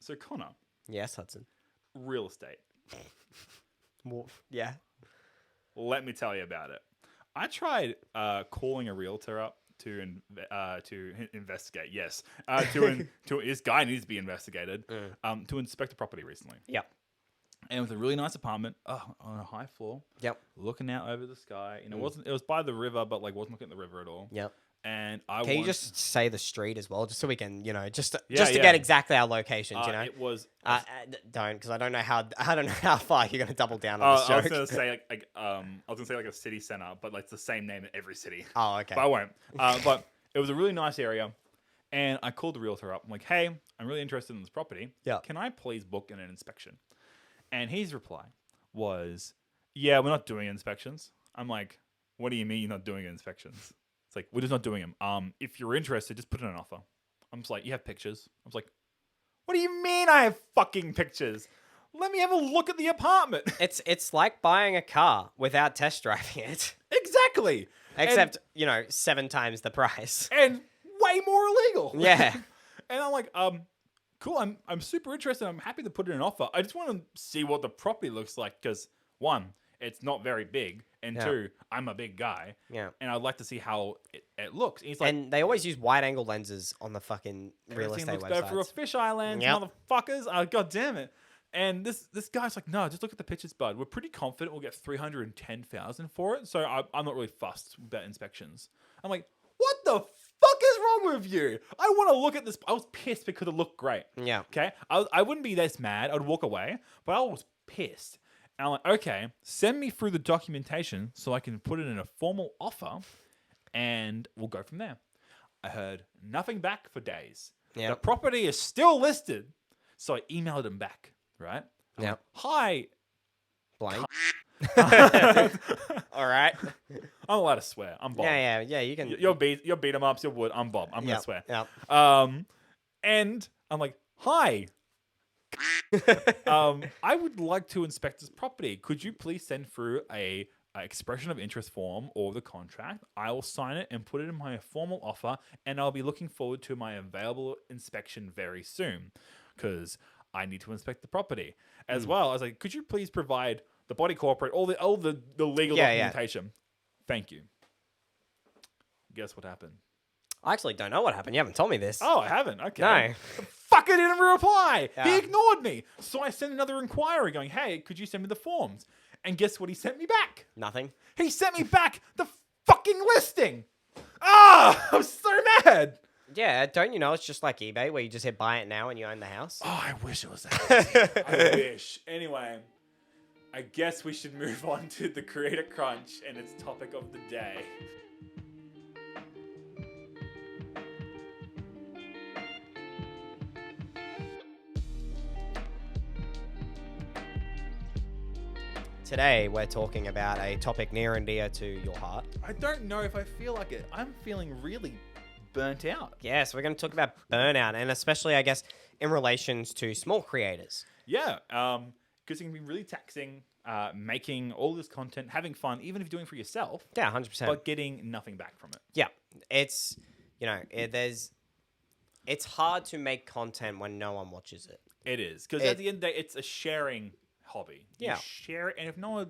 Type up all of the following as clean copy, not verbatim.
So Connor, Yes, Hudson. real estate. Yeah. Let me tell you about it. I tried calling a realtor up to investigate. Yes, to this guy needs to be investigated. To inspect a property recently. Yep. And it was a really nice apartment on a high floor. Yep. Looking out over the sky. You know, it was by the river, but like wasn't looking at the river at all. Yep. And Can you just say the street as well, just so we can, just to Yeah. get exactly our locations, It was. don't, because I don't know how far you're gonna double down on I this was joke. gonna say I was gonna say like a city center, but like it's the same name in every city. Oh, okay. But I won't. But it was a really nice area, and I called the realtor up. I'm like, hey, I'm really interested in this property. Yeah. Can I please book an inspection? And his reply was, yeah, we're not doing inspections. I'm like, what do you mean you're not doing inspections? It's like, we're just not doing them. If you're interested, just put in an offer. I'm just like, you have pictures? I was like, what do you mean I have fucking pictures? Let me have a look at the apartment. It's like buying a car without test driving it. Exactly. Except, 7 times the price. And way more illegal. Yeah. And I'm like, cool. I'm super interested. I'm happy to put in an offer. I just want to see what the property looks like because one, it's not very big, and two, I'm a big guy. Yeah. And I'd like to see how it looks. And he's like, And they always use wide-angle lenses on the fucking real everything estate looks better for a websites. fisheye lens, Yep. motherfuckers. God damn it. And this guy's like, no, just look at the pictures, bud. We're pretty confident we'll get $310,000 for it. So I'm not really fussed about inspections. I'm like, what the fuck is wrong with you? I want to look at this. I was pissed because it looked great. Yeah. Okay. I wouldn't be this mad. I'd walk away, but I was pissed. And I'm like, okay, send me through the documentation so I can put it in a formal offer and we'll go from there. I heard nothing back for days. Yep. The property is still listed. So I emailed him back, right? I'm Yep. like, hi. Blank. All right. I'm allowed to swear. I'm Bob. Yeah, you can. You're beat 'em ups, you're wood. I'm Bob. I'm going to swear. Yep. And I'm like, hi. I would like to inspect this property. Could you please send through a expression of interest form or the contract? I will sign it and put it in my formal offer, and I'll be looking forward to my available inspection very soon because I need to inspect the property. As well, I was like, could you please provide the body corporate, all the legal documentation? Thank you. Guess what happened? I actually don't know what happened. You haven't told me this. Oh, I haven't. Okay. No. The fucker didn't reply. Yeah. He ignored me. So I sent another inquiry going, hey, could you send me the forms? And guess what he sent me back? Nothing. He sent me back the fucking listing. I'm so mad. Yeah, don't you know it's just like eBay where you just hit buy it now and you own the house? Oh, I wish it was that. I wish. Anyway, I guess we should move on to the Creator Crunch and its topic of the day. Today we're talking about a topic near and dear to your heart. I don't know if I feel like it. I'm feeling really burnt out. Yes, we're going to talk about burnout, and especially, I guess, in relations to small creators. Yeah, because it can be really taxing, making all this content, having fun, even if you're doing it for yourself, Yeah, 100%. but getting nothing back from it. Yeah, it's, it's hard to make content when no one watches it. It is, because at the end of the day, it's a sharing hobby. Yeah. You share it, and if no one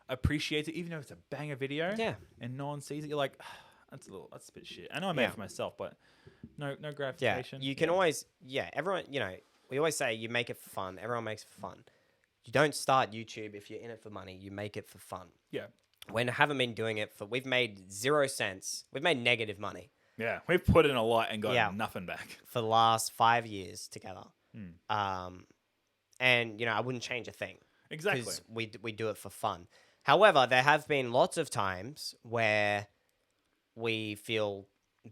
appreciates it, even if it's a banger video, Yeah. and no one sees it, you're like, that's a bit shit. I know I made it for myself, but no Yeah, gratification. you can always, everyone, we always say you make it for fun. Everyone makes it for fun. You don't start YouTube if you're in it for money. You make it for fun. Yeah. We haven't been doing it we've made 0 cents. We've made negative money Yeah, we've put in a lot and got nothing back. for the last 5 years together. And, I wouldn't change a thing. Exactly. Because we do it for fun. However, there have been lots of times where we feel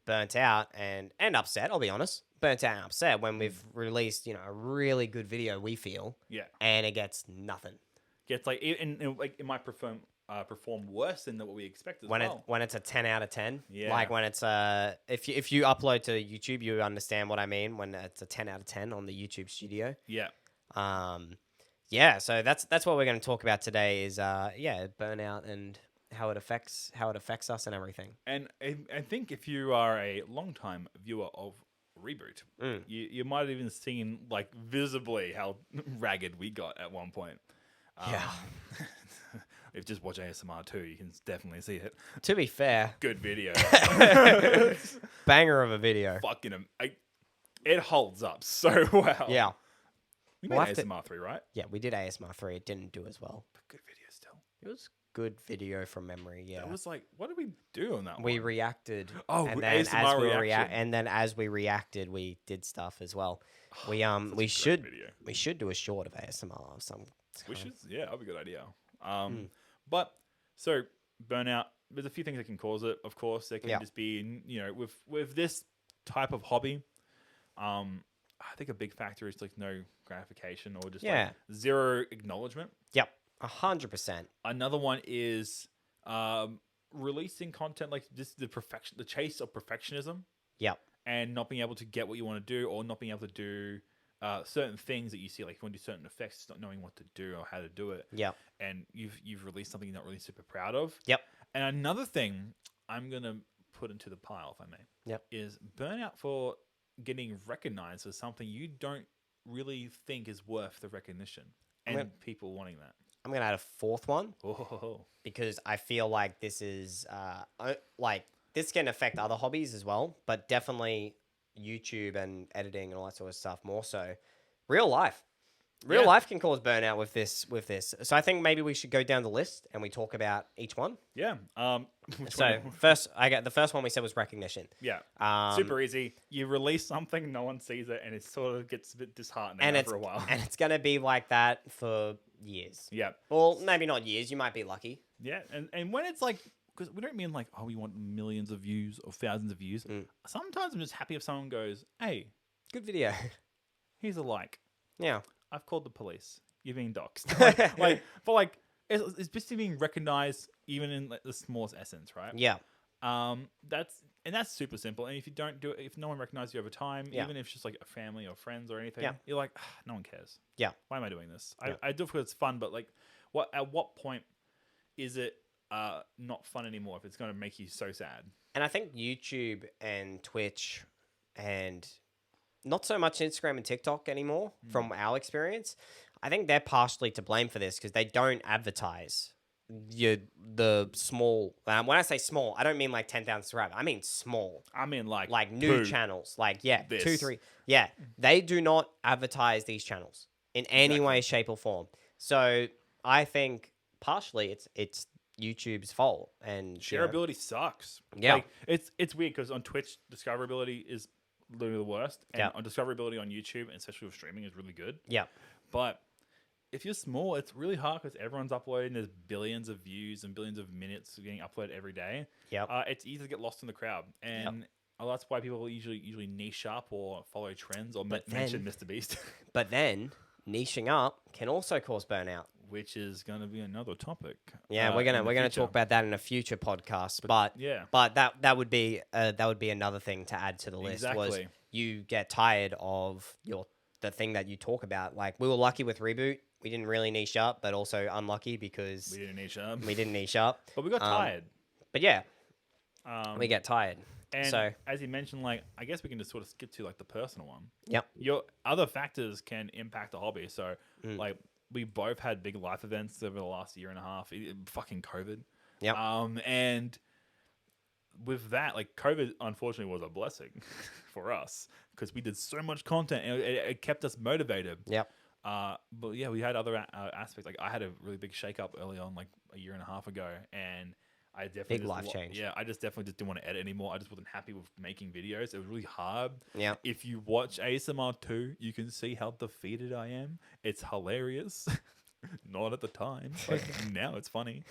burnt out and upset, I'll be honest. Burnt out and upset when we've released, a really good video, we feel. Yeah. And it gets nothing. Gets like, it might perform worse than what we expected as When well. when it's a 10 out of 10. Yeah. Like when it's if you upload to YouTube, you understand what I mean when it's a 10 out of 10 on the YouTube studio. Yeah. So that's what we're going to talk about today is burnout and how it affects us and everything. And I think if you are a long-time viewer of reboot. Mm. You might have even seen like visibly how ragged we got at one point. Yeah. If you just watch ASMR 2, you can definitely see it. To be fair, Good video. banger of a video. Fucking it holds up so well. Yeah. We We'll made have to- ASMR 3, right? Yeah, we did ASMR 3. It didn't do as well. But good video still. It was good video from memory, yeah. It was like, what did we do on that We one? reacted. Oh, and ASMR as we reaction. and then as we reacted, we did stuff as well. We Such a we great should video. we should do a short of ASMR of some We kind. should, yeah, that'd be a good idea. Hmm. But so burnout. There's a few things that can cause it. Of course, there can Yeah. just be, with this type of hobby. I think a big factor is like no gratification or just Yeah. like zero acknowledgement. Yep, 100%. Another one is releasing content like just the chase of perfectionism, Yep. and not being able to get what you want to do, or not being able to do certain things that you see, like if you want to do certain effects, not knowing what to do or how to do it. Yep. And you've released something you're not really super proud of. Yep. And another thing I'm gonna put into the pile, if I may, Yep. is burnout for getting recognized as something you don't really think is worth the recognition and Yep. people wanting that. I'm gonna add a fourth one Oh, because I feel like this is like this can affect other hobbies as well, but definitely YouTube and editing and all that sort of stuff more so. Real life. Real Yeah. life can cause burnout with this. So I think maybe we should go down the list and we talk about each one. yeah. Which So one? the first one we said was recognition. Yeah. Um, Super easy. You release something, no one sees it, and it sort of gets a bit disheartening and after a while. and it's gonna be like that for years. Yeah. Well, maybe not years. You might be lucky. Yeah. And when it's like, because we don't mean like, oh, we want millions of views or thousands of views. Mm. Sometimes I'm just happy if someone goes, hey, Good video. here's a like. Yeah. I've called the police. You're being doxxed. But it's just being recognized even in like the smallest essence, right? Yeah. That's super simple. And if you don't do it, if no one recognizes you over time, Yeah. even if it's just like a family or friends or anything, Yeah. you're like, no one cares. Yeah. Why am I doing this? Yeah. I do it because it's fun, but like, at what point is it not fun anymore if it's going to make you so sad? And I think YouTube and Twitch and not so much Instagram and TikTok anymore, from our experience. I think they're partially to blame for this because they don't advertise the small. When I say small, I don't mean like 10,000 subscribers. I mean small, I mean, like new poo. channels. Like two, This. 3. Yeah, they do not advertise these channels in any Exactly. way, shape, or form. So I think partially it's YouTube's fault and Shareability sucks. Yeah. Like, it's weird because on Twitch, discoverability is literally the worst. And Yeah. on discoverability on YouTube, and especially with streaming, is really good. Yeah. But if you're small, it's really hard because everyone's uploading. There's billions of views and billions of minutes getting uploaded every day. Yep. It's easy to get lost in the crowd. And that's why people usually niche up or follow trends or But mention then- Mr. Beast, But then niching up can also cause burnout. which is going to be another topic. Yeah, we're in gonna the we're gonna future. talk about that in a future podcast. But Yeah. that would be another thing to add to the list. Was Exactly. you get tired of the thing that you talk about? Like we were lucky with Reboot, we didn't really niche up, but also unlucky because We didn't niche up. we didn't niche up. But we got tired. But yeah, Um, we get tired. And So as you mentioned, like I guess we can just sort of skip to like the personal one. yep, Your other factors can impact the hobby. So Mm. like we both had big life events over the last year and a half. Fucking COVID. Yep. And with that, like COVID, unfortunately, was a blessing for us because we did so much content and it kept us motivated. yep, But yeah, we had other aspects. Like I had a really big shakeup early on, like a year and a half ago, and I definitely Big life change. Yeah, I definitely just didn't want to edit anymore. I just wasn't happy with making videos. It was really hard. yeah. If you watch ASMR 2, you can see how defeated I am. It's hilarious. Not at the time, but now it's funny.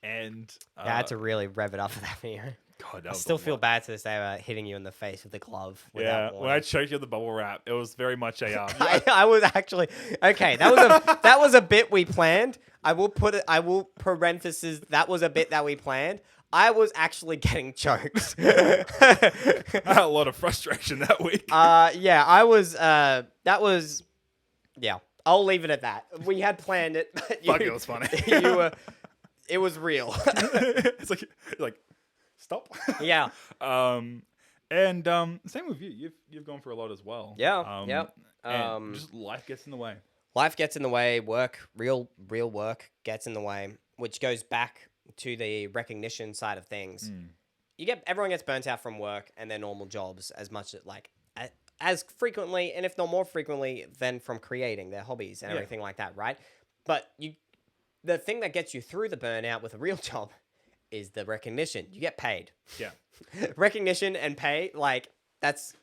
And I had to really rev it up for that video. God, that I was still a feel lot. bad to this day about hitting you in the face with the glove. Yeah, without when I warning. choked you with the bubble wrap, it was very much a. I was actually okay. That was a bit we planned. I will put it. I will parenthesis. That was a bit that we planned. I was actually getting choked. I had a lot of frustration that week. Yeah, I was. That was. Yeah, I'll leave it at that. We had planned it. But Fuck, it was funny. You were. It was real. It's like stop. Yeah. And And same with you. You've gone through a lot as well. Yeah, yep. And just life gets in the way. Life gets in the way. Work, real work gets in the way, which goes back to the recognition side of things. Everyone gets burnt out from work and their normal jobs as frequently, and if not more frequently, than from creating their hobbies and everything like that, right? But the thing that gets you through the burnout with a real job is the recognition. You get paid. Yeah. Recognition and pay, that's,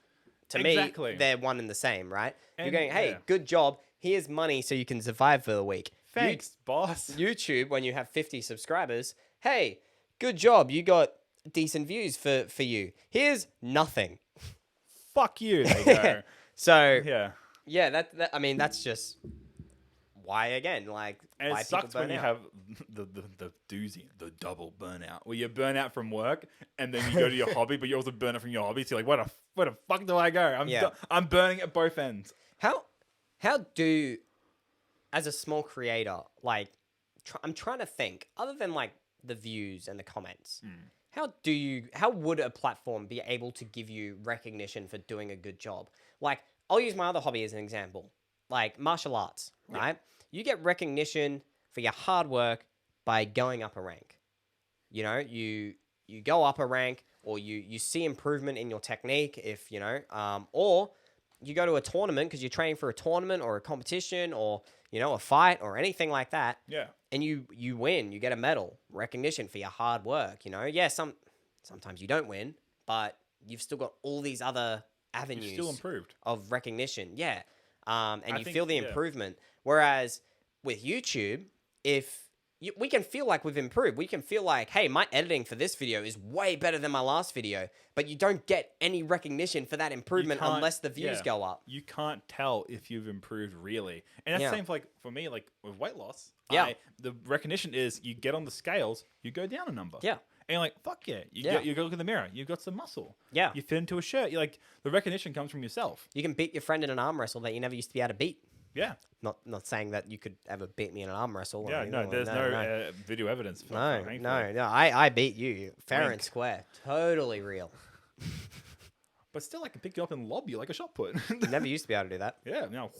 to Exactly. me, they're one and the same, right? And, You're going, hey, good job. Here's money so you can survive for the week. Thanks, boss. YouTube, when you have 50 subscribers, hey, good job. You got decent views for you. Here's nothing. Fuck you. There you go. So, yeah. That's just why, again, And why it sucks people burn when you out. have the doozy, the double burnout, where you burn out from work and then you go to your hobby, but you also burn out from your hobby. So you're like, where the fuck do I go? I'm burning at both ends. How do, as a small creator, I'm trying to think, other than the views and the comments, how would a platform be able to give you recognition for doing a good job? I'll use my other hobby as an example, martial arts, right? You get recognition for your hard work by going up a rank. You know, you go up a rank, or you see improvement in your technique, or you go to a tournament because you're training for a tournament or a competition or, a fight or anything like that. Yeah. And you win, you get a medal, recognition for your hard work, Yeah, sometimes you don't win, but you've still got all these other avenues. You've still improved. Of recognition. Yeah. And I you think, feel the improvement. Whereas with YouTube, we can feel like we've improved. We can feel like, hey, my editing for this video is way better than my last video, but you don't get any recognition for that improvement unless the views go up. You can't tell if you've improved really. And that's the same for me, with weight loss. Yeah. The recognition is you get on the scales, you go down a number. Yeah. And you're like, fuck yeah. You go look in the mirror, you've got some muscle. Yeah. You fit into a shirt. You're like, the recognition comes from yourself. You can beat your friend in an arm wrestle that you never used to be able to beat. Yeah. Not saying that you could ever beat me in an arm wrestle. Yeah, no, there's no video evidence. For No. I beat you fair and square. Totally real. But still, I can pick you up and lob you like a shot put. You never used to be able to do that. Yeah, no.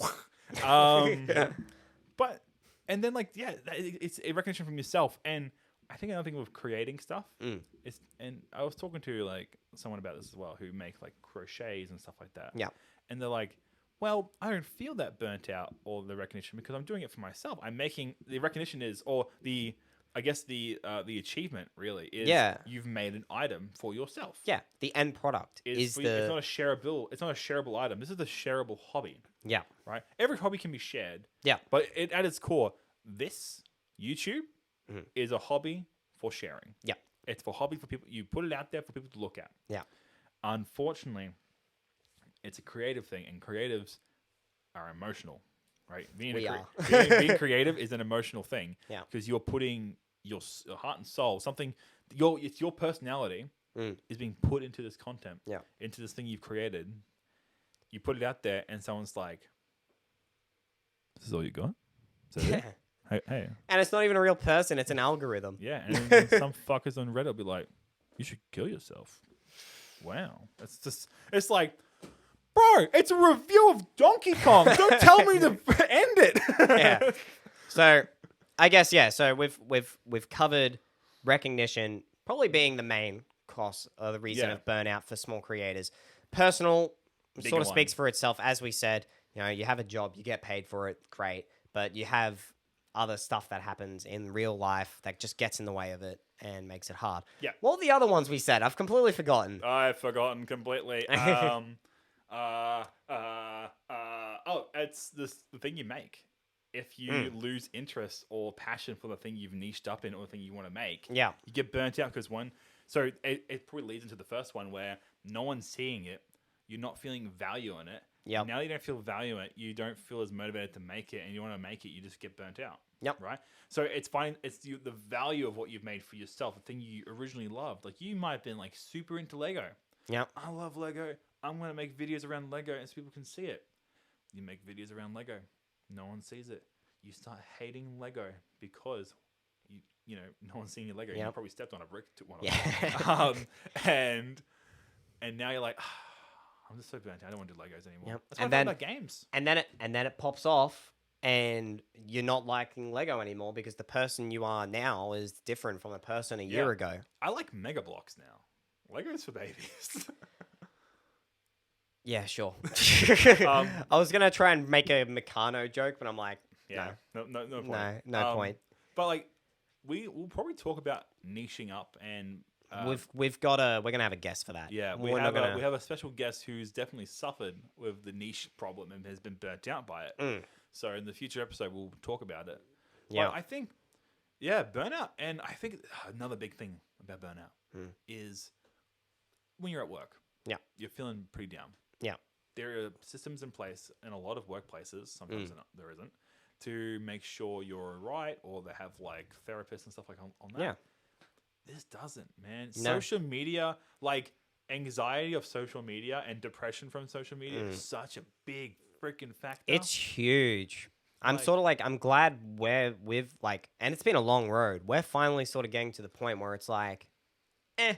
But, and then it's a recognition from yourself. And I think another thing with creating stuff is, and I was talking to someone about this as well, who make crochets and stuff like that. Yeah. And they're like, well, I don't feel that burnt out or the recognition because I'm doing it for myself. I'm making the recognition or the achievement really is you've made an item for yourself. Yeah. The end product it's not a shareable item. This is a shareable hobby. Yeah. Right? Every hobby can be shared. Yeah. But at its core, this YouTube is a hobby for sharing. Yeah. It's for hobby for people. You put it out there for people to look at. Yeah. Unfortunately, it's a creative thing, and creatives are emotional, right? Being creative is an emotional thing. Yeah. Because you're putting your heart and soul, it's your personality is being put into this content, into this thing you've created. You put it out there, and someone's like, "This is all you got? Is that it? Hey." And it's not even a real person; it's an algorithm. Yeah, and then some fuckers on Reddit will be like, "You should kill yourself." Wow, it's like, bro, it's a review of Donkey Kong. Don't tell me to end it. Yeah. So, I guess So we've covered recognition probably being the main cause or the reason of burnout for small creators. Personal sort of speaks for itself, as we said. You have a job, you get paid for it, great, but you have other stuff that happens in real life that just gets in the way of it and makes it hard. Yeah. What were the other ones we said? I've completely forgotten. I've forgotten completely. It's the thing you make. If you lose interest or passion for the thing you've niched up in or the thing you want to make, you get burnt out because so it probably leads into the first one where no one's seeing it, you're not feeling value in it. Yep. Now you don't feel value in it, you don't feel as motivated to make it, and you want to make it, you just get burnt out. Yep. Right? So it's fine. It's the value of what you've made for yourself, the thing you originally loved. Like you might have been super into Lego. Yep. I love Lego. I'm going to make videos around Lego and so people can see it. You make videos around Lego. No one sees it. You start hating Lego because no one's seeing your Lego. You probably stepped on a brick to one of them. And and now you're like, I'm just so burnt out. I don't want to do Legos anymore. Yep. That's why And I then- thought about games. And then it pops off, and you're not liking Lego anymore because the person you are now is different from the person a year Yeah. ago. I like Mega Blocks now. Legos for babies. Yeah, sure. Um, I was gonna try and make a Meccano joke, but I'm like, yeah, no point. no point. But like, we'll probably talk about niching up, and We're gonna have a guest for that. yeah, We're not gonna. we have a special guest who's definitely suffered with the niche problem and has been burnt out by it. So in the future episode, we'll talk about it. Yeah. But I think, yeah, burnout, and I think another big thing about burnout is when you're at work. Yeah. You're feeling pretty down. Yeah. There are systems in place in a lot of workplaces, sometimes there isn't, to make sure you're right, or they have like therapists and stuff like on that. Yeah. This doesn't, man. No. Social media, like anxiety of social media and depression from social media is such a big freaking factor. It's huge. I'm Like- sort of like, I'm glad we've like, and it's been a long road. We're finally sort of getting to the point where it's like, Eh,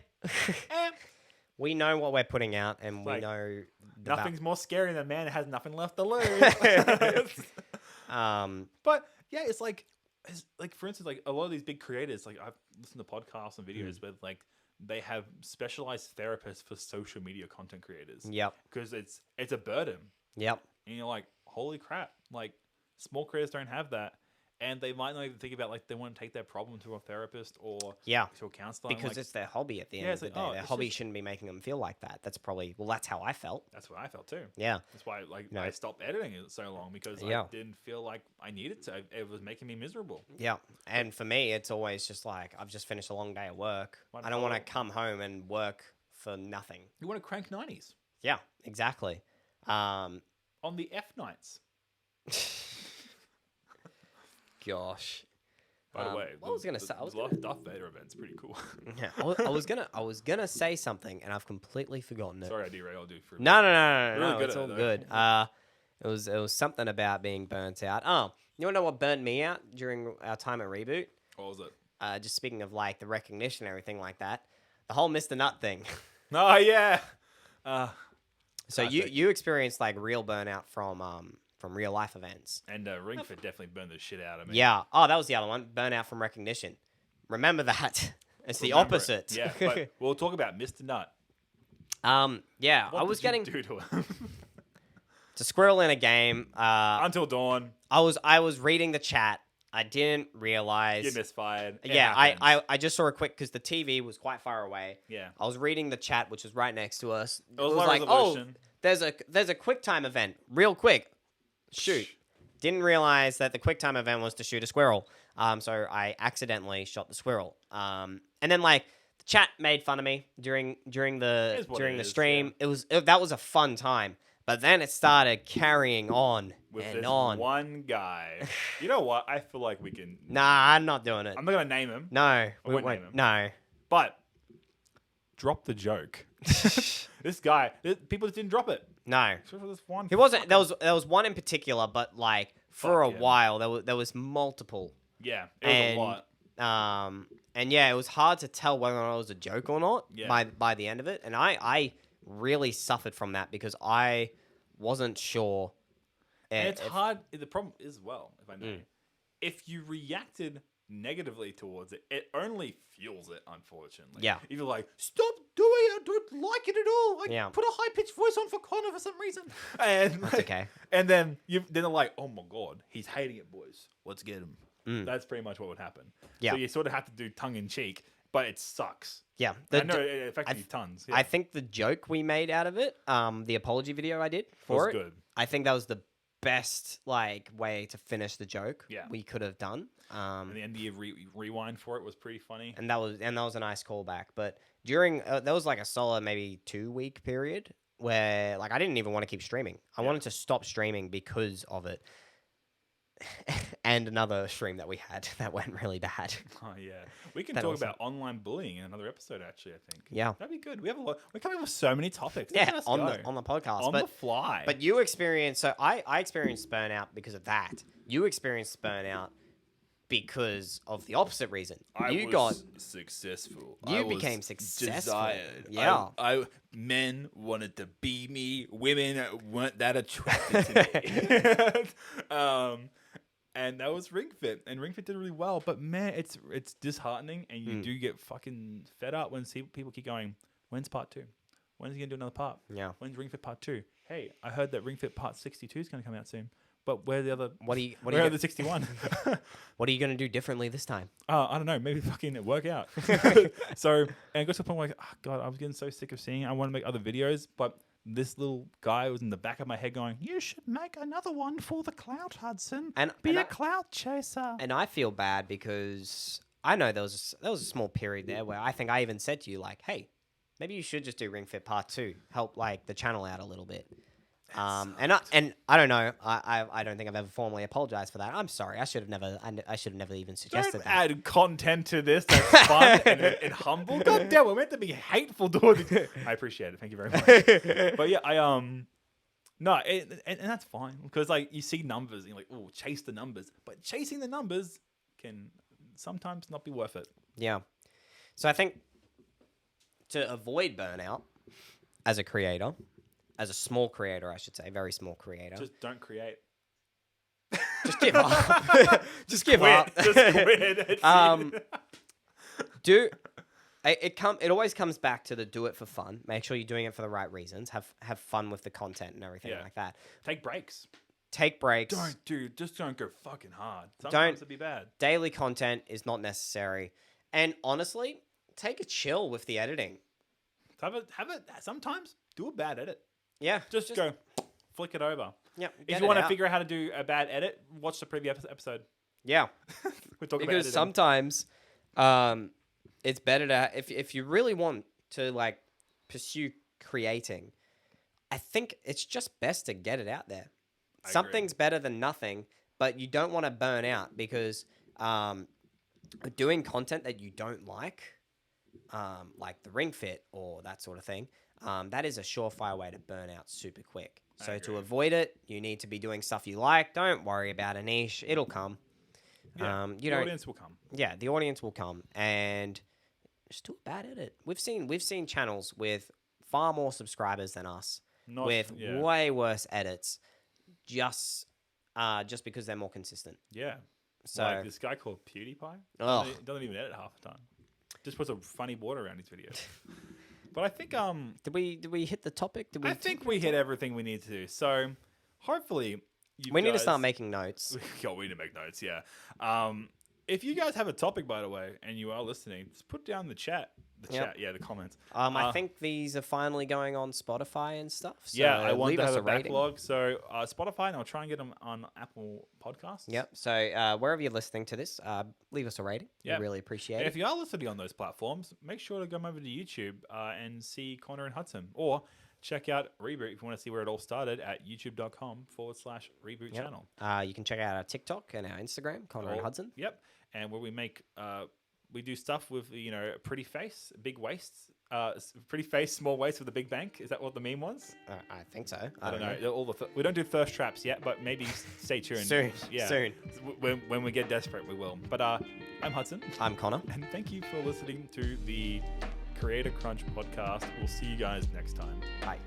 we know what we're putting out, and we Like, know nothing's more scary than a man that has nothing left to lose. But yeah, it's like for instance, like a lot of these big creators, like I've listened to podcasts and videos where like they have specialized therapists for social media content creators. Yep. Because it's a burden, Yep. and you're like, holy crap! Like small creators don't have that, and they might not even think about like they want to take their problem to a therapist or Yeah. to a counselor. Because like, it's their hobby at the end Yeah, of it's the like, day. oh, Their it's hobby just- shouldn't be making them feel like that. That's probably, well, that's how I felt. that's what I felt too. Yeah. That's why like No. I stopped editing it so long because Yeah. I didn't feel like I needed to. It was making me miserable. Yeah. And for me, it's always just like, I've just finished a long day at work. Why I don't want to not? come home and work for nothing. You want to crank 90s Yeah, exactly. on the F nights. Gosh. By the way, I was gonna say, Darth Vader event's pretty cool. Yeah, I was gonna say something, and I've completely forgotten it. Sorry, I derailed you for. No, Really no, good it's at all it, good. It was something about being burnt out. Oh, you wanna know what burnt me out during our time at Reboot? What was it? Just speaking of like the recognition and everything like that, the whole Mr. Nut thing. Oh yeah. So Classic. you experienced like real burnout from real life events. And Ring Fit definitely burned the shit out of me. Yeah. Oh, that was the other one. Burnout from recognition. Remember that. It's the Remember it. opposite. Yeah, but we'll talk about Mr. Nut. Yeah. What I was did you getting do to him to squirrel in a game. until dawn. I was reading the chat. I didn't realize. You misfired. It Yeah, happens. I just saw it quick because the TV was quite far away. Yeah. I was reading the chat, which was right next to us. It was It low like, oh, resolution. there's a quick time event, real quick. Shoot. Didn't realize that the quick time event was to shoot a squirrel. So I accidentally shot the squirrel. And then like the chat made fun of me during the It is what it is, stream. That was a fun time. But then it started carrying on With and this on. one guy. You know what? I feel like we can. Nah, I'm not doing it. I'm not gonna name him, No, won't name him. no. but drop the joke. This guy, people just didn't drop it. No. Except for this one. He wasn't. There was one in particular, but like for a Fuck, yeah. while there was multiple. Yeah, it was And- a lot. And yeah, it was hard to tell whether or not it was a joke or not Yeah. by the end of it. And I really suffered from that because I wasn't sure. And it's if- hard. The problem is, well, if I may, Mm. if you reacted negatively towards it, it only fuels it, unfortunately. Yeah. If you're like, stop doing it, I don't like it at all. Like, Yeah. put a high pitched voice on for Connor for some reason. And That's okay. And then they're like, oh my god, he's hating it, boys. Let's get him. Mm. That's pretty much what would happen. Yeah. So you sort of have to do tongue in cheek, but it sucks. Yeah. I know it affected I you tons. I think the joke we made out of it, the apology video I did for was it, good. I think that was the best like way to finish the joke Yeah. we could have done. And the end of your rewind for it was pretty funny. And that was a nice callback. But during there was like a solid maybe 2-week period where like I didn't even want to keep streaming. I wanted to stop streaming because of it. And another stream that we had that went really bad. Oh yeah, we can That talk also- about online bullying in another episode. Actually, I think. Yeah. That'd be good. We have a lot. We're coming up with so many topics. Yeah, Let's on go. the podcast. on but the fly. but you experienced I experienced burnout because of that. You experienced burnout because of the opposite reason. I You was got successful. you I was became successful. desired. Yeah. Men wanted to be me. Women weren't that attracted to me. And that was Ring Fit, and Ring Fit did really well. But man, it's disheartening, and you do get fucking fed up when people keep going. When's part 2? When's he gonna do another part? Yeah. When's Ring Fit part 2? Hey, I heard that Ring Fit part 62 is gonna come out soon. But where's the other? Where are the 61? What are you gonna do differently this time? I don't know. Maybe fucking work out. So, and it got to the point where, like, oh, God, I was getting so sick of seeing it. I want to make other videos, but this little guy was in the back of my head going, "You should make another one for the clout, Hudson. Be a clout chaser." And I feel bad because I know there was a small period there where I think I even said to you, like, "Hey, maybe you should just do Ring Fit Part 2. Help like the channel out a little bit." And I don't know. I don't think I've ever formally apologized for that. I'm sorry. I should have never even suggested Don't that. add content to this that's fun and humble. God damn, we're meant to be hateful towards it. I appreciate it. Thank you very much. But yeah, no, and that's fine because like you see numbers and you're like, oh, chase the numbers. But chasing the numbers can sometimes not be worth it. Yeah. So I think to avoid burnout as a creator, as a small creator, I should say, very small creator, Just don't create. just give up. Just give up. Just quit. It always comes back to the do it for fun. Make sure you're doing it for the right reasons. Have fun with the content and everything like that. Take breaks. Take breaks. Just don't go fucking hard. Sometimes it'd be bad. Daily content is not necessary. And honestly, take a chill with the editing. Have it. Sometimes do a bad edit. Yeah. Just go flick it over. Yeah. If you want to figure out how to do a bad edit, watch the previous episode. Yeah. We're talking because about sometimes it's better to if you really want to like pursue creating, I think it's just best to get it out there. Something's better than nothing, but you don't want to burn out because doing content that you don't like the Ring Fit or that sort of thing, that is a surefire way to burn out super quick. So to avoid it, you need to be doing stuff you like. Don't worry about a niche; it'll come. Yeah, the audience will come. Yeah, the audience will come, and just do a bad edit. We've seen channels with far more subscribers than us with way worse edits, just because they're more consistent. Yeah. So like this guy called PewDiePie. Oh. Doesn't even edit half the time. Just puts a funny border around his videos. But I think did we hit the topic? I think we hit everything we need to do. So hopefully we need to start making notes. We need to make notes, yeah. If you guys have a topic, by the way, and you are listening, just put down the chat. The comments. I think these are finally going on Spotify and stuff. So yeah, I want leave to us have a rating. backlog. So Spotify, and I'll try and get them on Apple Podcasts. Yep. So wherever you're listening to this, leave us a rating. Yep. We really appreciate And it. if you are listening on those platforms, make sure to come over to YouTube and see Connor and Hudson. Or check out Reboot if you want to see where it all started at youtube.com/reboot channel. You can check out our TikTok and our Instagram, Connor and Hudson. Yep. And where we make... we do stuff with, pretty face, big waists. Pretty face, small waist with a big bank. Is that what the meme was? I think so. I don't know. We don't do thirst traps yet, but maybe stay tuned. Soon. Yeah. Soon. When we get desperate, we will. But I'm Hudson. I'm Connor. And thank you for listening to the Creator Crunch podcast. We'll see you guys next time. Bye.